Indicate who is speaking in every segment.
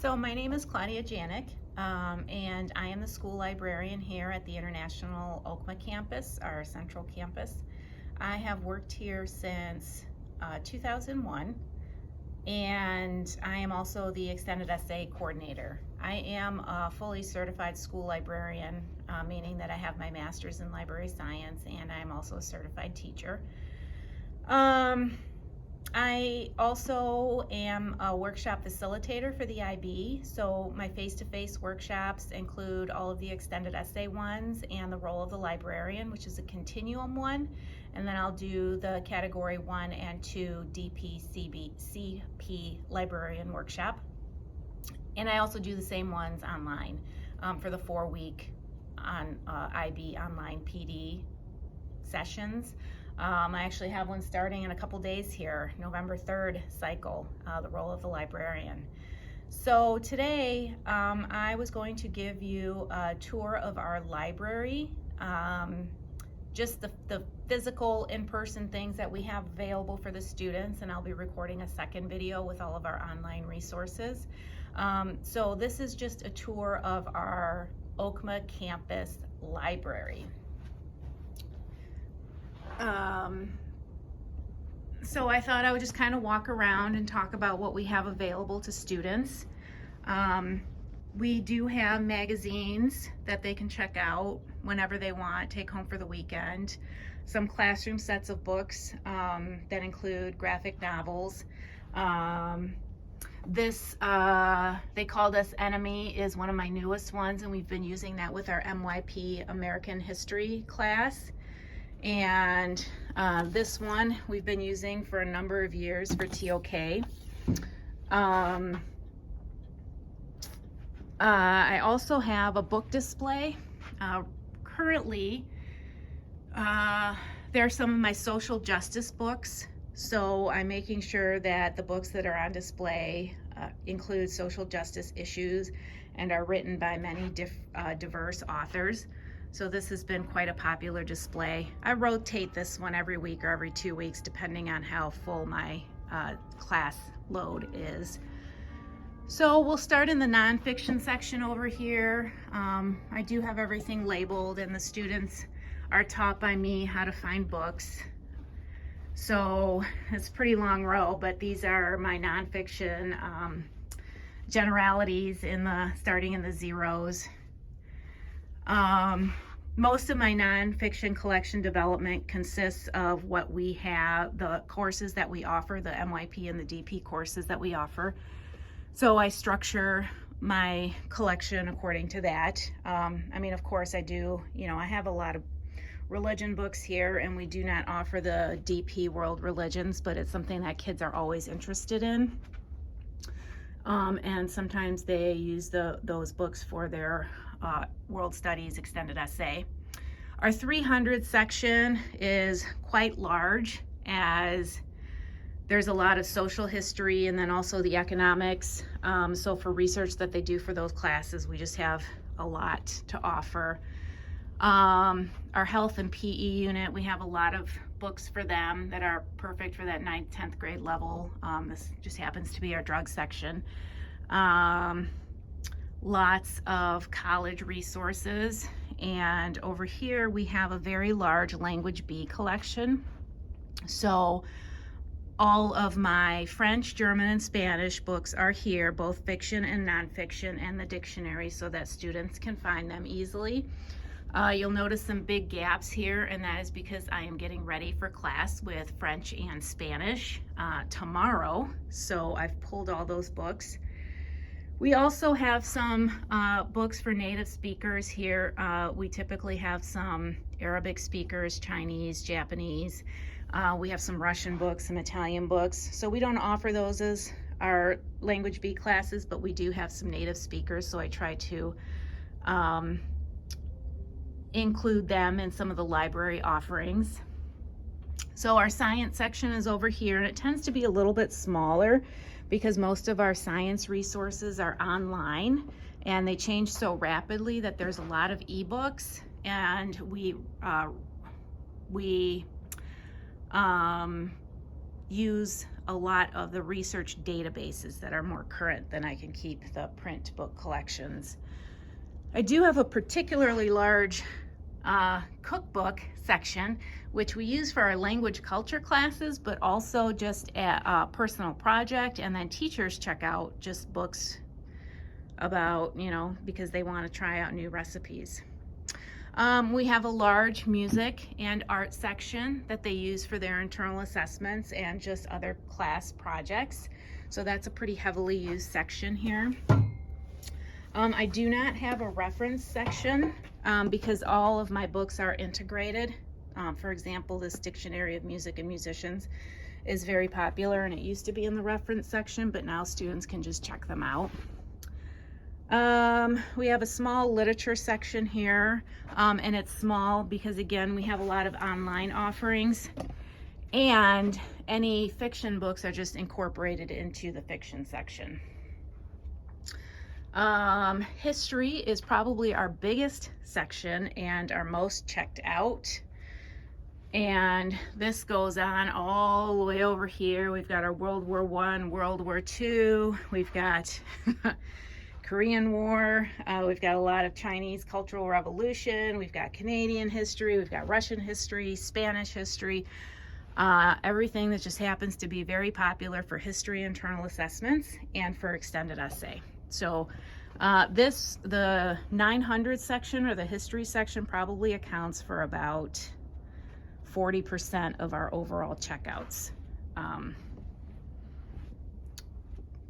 Speaker 1: So my name is Claudia Janik, and I am the school librarian here at the International Okma campus, our central campus. I have worked here since 2001, and I am also the extended essay coordinator. I am a fully certified school librarian, meaning that I have my master's in library science, and I'm also a certified teacher. I also am a workshop facilitator for the IB, so my face-to-face workshops include all of the extended essay ones and the role of the librarian, which is a continuum one, and then I'll do the category 1 and 2 CP librarian workshop. And I also do the same ones online for the 4-week on IB online PD sessions. I actually have one starting in a couple days here, November 3rd cycle, the role of the librarian. So today I was going to give you a tour of our library, just the physical in-person things that we have available for the students, and I'll be recording a second video with all of our online resources. So this is just a tour of our Okma campus library. So I thought I would just kind of walk around and talk about what we have available to students. We do have magazines that they can check out whenever they want, take home for the weekend. Some classroom sets of books that include graphic novels. This, They Called Us Enemy, is one of my newest ones, and we've been using that with our MYP American History class. And this one we've been using for a number of years for TOK. I also have a book display. Currently, there are some of my social justice books, so I'm making sure that the books that are on display include social justice issues and are written by many diverse authors. So this has been quite a popular display. I rotate this one every week or every 2 weeks, depending on how full my class load is. So we'll start in the nonfiction section over here. I do have everything labeled, and the students are taught by me how to find books. So it's a pretty long row, but these are my nonfiction generalities starting in the zeros. Most of my nonfiction collection development consists of what we have, the courses that we offer, the MYP and the DP courses that we offer. So I structure my collection according to that. I mean, of course I do, I have a lot of religion books here, and we do not offer the DP world religions, but it's something that kids are always interested in. And sometimes they use those books for their World Studies extended essay. Our 300 section is quite large, as there's a lot of social history and then also the economics. So for research that they do for those classes, we just have a lot to offer. Our health and PE unit, we have a lot of books for them that are perfect for that 9th, 10th grade level. This just happens to be our drug section. Lots of college resources, and over here we have a very large language B collection. So all of my French, German, and Spanish books are here, both fiction and nonfiction, and the dictionary, so that students can find them easily. You'll notice some big gaps here, and that is because I am getting ready for class with French and Spanish tomorrow, so I've pulled all those books. We also have some books for native speakers here. We typically have some Arabic speakers, Chinese, Japanese. We have some Russian books, some Italian books. So we don't offer those as our language B classes, but we do have some native speakers, so I try to include them in some of the library offerings. So our science section is over here, and it tends to be a little bit smaller because most of our science resources are online, and they change so rapidly that there's a lot of ebooks, and we use a lot of the research databases that are more current than I can keep the print book collections. I do have a particularly large cookbook section, which we use for our language culture classes, but also just a personal project, and then teachers check out just books about, because they want to try out new recipes. We have a large music and art section that they use for their internal assessments and just other class projects. So that's a pretty heavily used section here. I do not have a reference section because all of my books are integrated. For example, this Dictionary of Music and Musicians is very popular, and it used to be in the reference section, but now students can just check them out. We have a small literature section here, and it's small because, again, we have a lot of online offerings, and any fiction books are just incorporated into the fiction section. History is probably our biggest section and our most checked out. And this goes on all the way over here. We've got our World War I, World War II. We've got Korean War. We've got a lot of Chinese Cultural Revolution. We've got Canadian history. We've got Russian history, Spanish history. Everything that just happens to be very popular for history internal assessments and for extended essay. So the 900 section, or the history section, probably accounts for about 40% of our overall checkouts.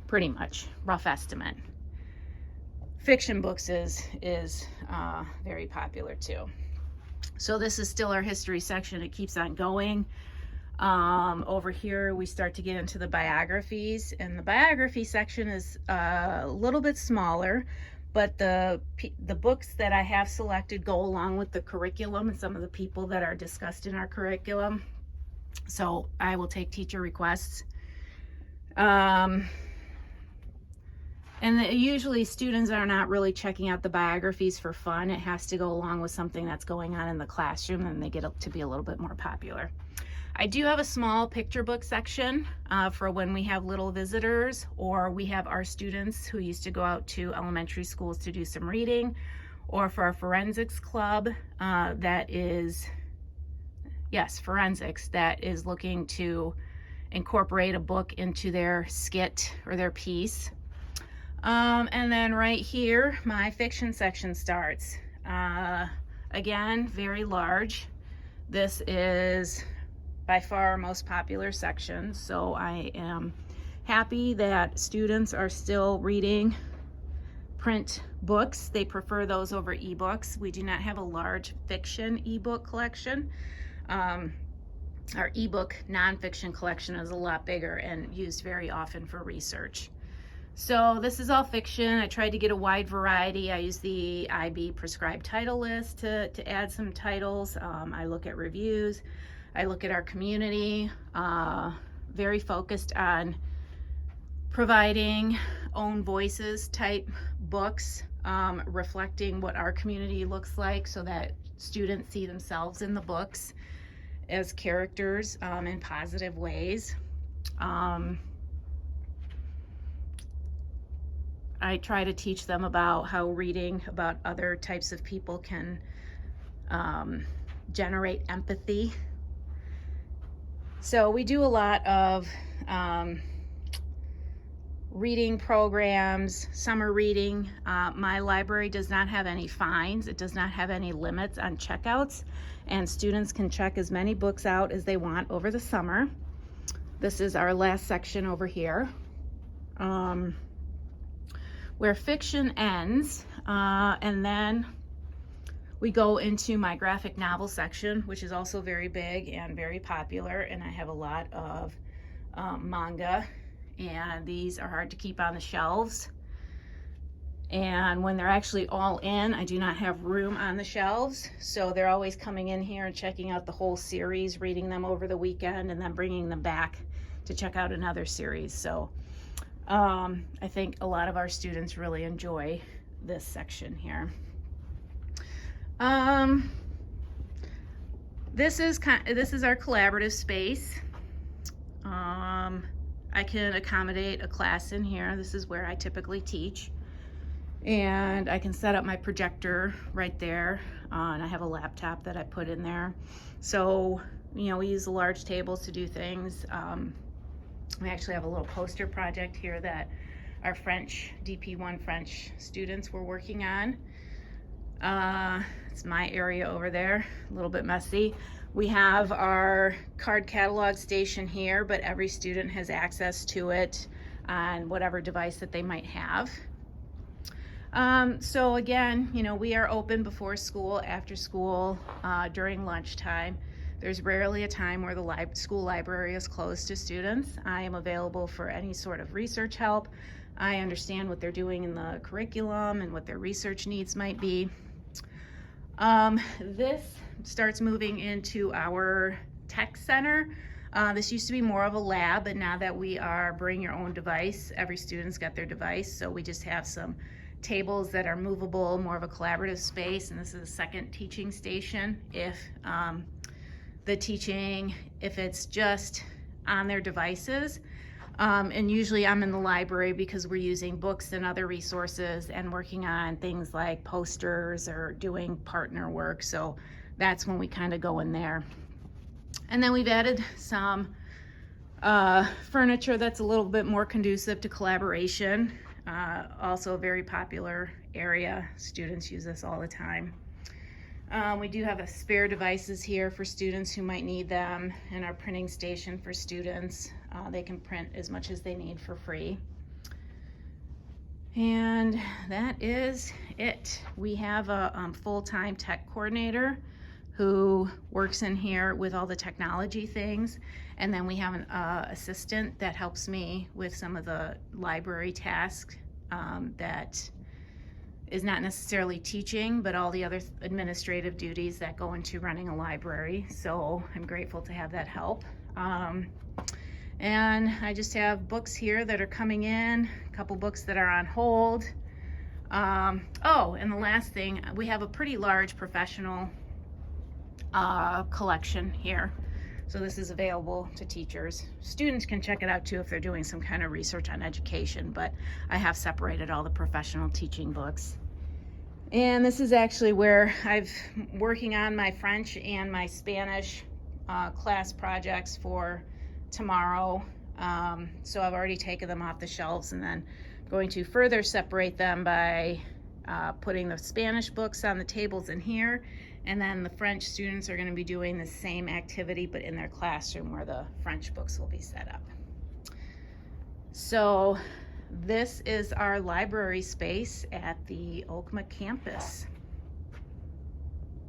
Speaker 1: Pretty much, rough estimate. Fiction books is very popular too. So this is still our history section. It keeps on going. Over here we start to get into the biographies, and the biography section is a little bit smaller, but the books that I have selected go along with the curriculum and some of the people that are discussed in our curriculum. So I will take teacher requests. And usually students are not really checking out the biographies for fun. It has to go along with something that's going on in the classroom, and they get to be a little bit more popular. I do have a small picture book section for when we have little visitors, or we have our students who used to go out to elementary schools to do some reading, or for our forensics club forensics, that is looking to incorporate a book into their skit or their piece. And then right here, my fiction section starts. Again, very large. This is by far our most popular section, so I am happy that students are still reading print books. They prefer those over ebooks. We do not have a large fiction ebook collection. Our ebook nonfiction collection is a lot bigger and used very often for research. So this is all fiction. I tried to get a wide variety. I use the IB prescribed title list to add some titles. I look at reviews. I look at our community, very focused on providing own voices type books, reflecting what our community looks like so that students see themselves in the books as characters in positive ways. I try to teach them about how reading about other types of people can generate empathy. So we do a lot of reading programs, summer reading. My library does not have any fines. It does not have any limits on checkouts, and students can check as many books out as they want over the summer. This is our last section over here, where fiction ends, and then we go into my graphic novel section, which is also very big and very popular, and I have a lot of manga, and these are hard to keep on the shelves. And when they're actually all in, I do not have room on the shelves, so they're always coming in here and checking out the whole series, reading them over the weekend, and then bringing them back to check out another series. So I think a lot of our students really enjoy this section here. This is our collaborative space. I can accommodate a class in here. This is where I typically teach. And I can set up my projector right there. And I have a laptop that I put in there. So, you know, we use the large tables to do things. We actually have a little poster project here that our French, DP1 French students were working on. It's my area over there, a little bit messy. We have our card catalog station here, but every student has access to it on whatever device that they might have. So again, you know, we are open before school, after school, during lunchtime. There's rarely a time where the school library is closed to students. I am available for any sort of research help. I understand what they're doing in the curriculum and what their research needs might be. This starts moving into our tech center. This used to be more of a lab, but now that we are bring your own device, every student's got their device, so we just have some tables that are movable, more of a collaborative space, and this is a second teaching station. If if it's just on their devices, and usually I'm in the library because we're using books and other resources and working on things like posters or doing partner work, so that's when we kind of go in there. And then we've added some furniture that's a little bit more conducive to collaboration. Also a very popular area. Students use this all the time. We do have spare devices here for students who might need them, and our printing station for students. They can print as much as they need for free. And that is it. We have a full-time tech coordinator who works in here with all the technology things, and then we have an assistant that helps me with some of the library tasks that is not necessarily teaching, but all the other administrative duties that go into running a library. So I'm grateful to have that help. And I just have books here that are coming in, a couple books that are on hold. Oh, and the last thing, we have a pretty large professional collection here. So this is available to teachers. Students can check it out too if they're doing some kind of research on education, but I have separated all the professional teaching books. And this is actually where I've working on my French and my Spanish class projects for tomorrow. So I've already taken them off the shelves, and then going to further separate them by putting the Spanish books on the tables in here, and then the French students are going to be doing the same activity but in their classroom where the French books will be set up. So this is our library space at the Okma campus.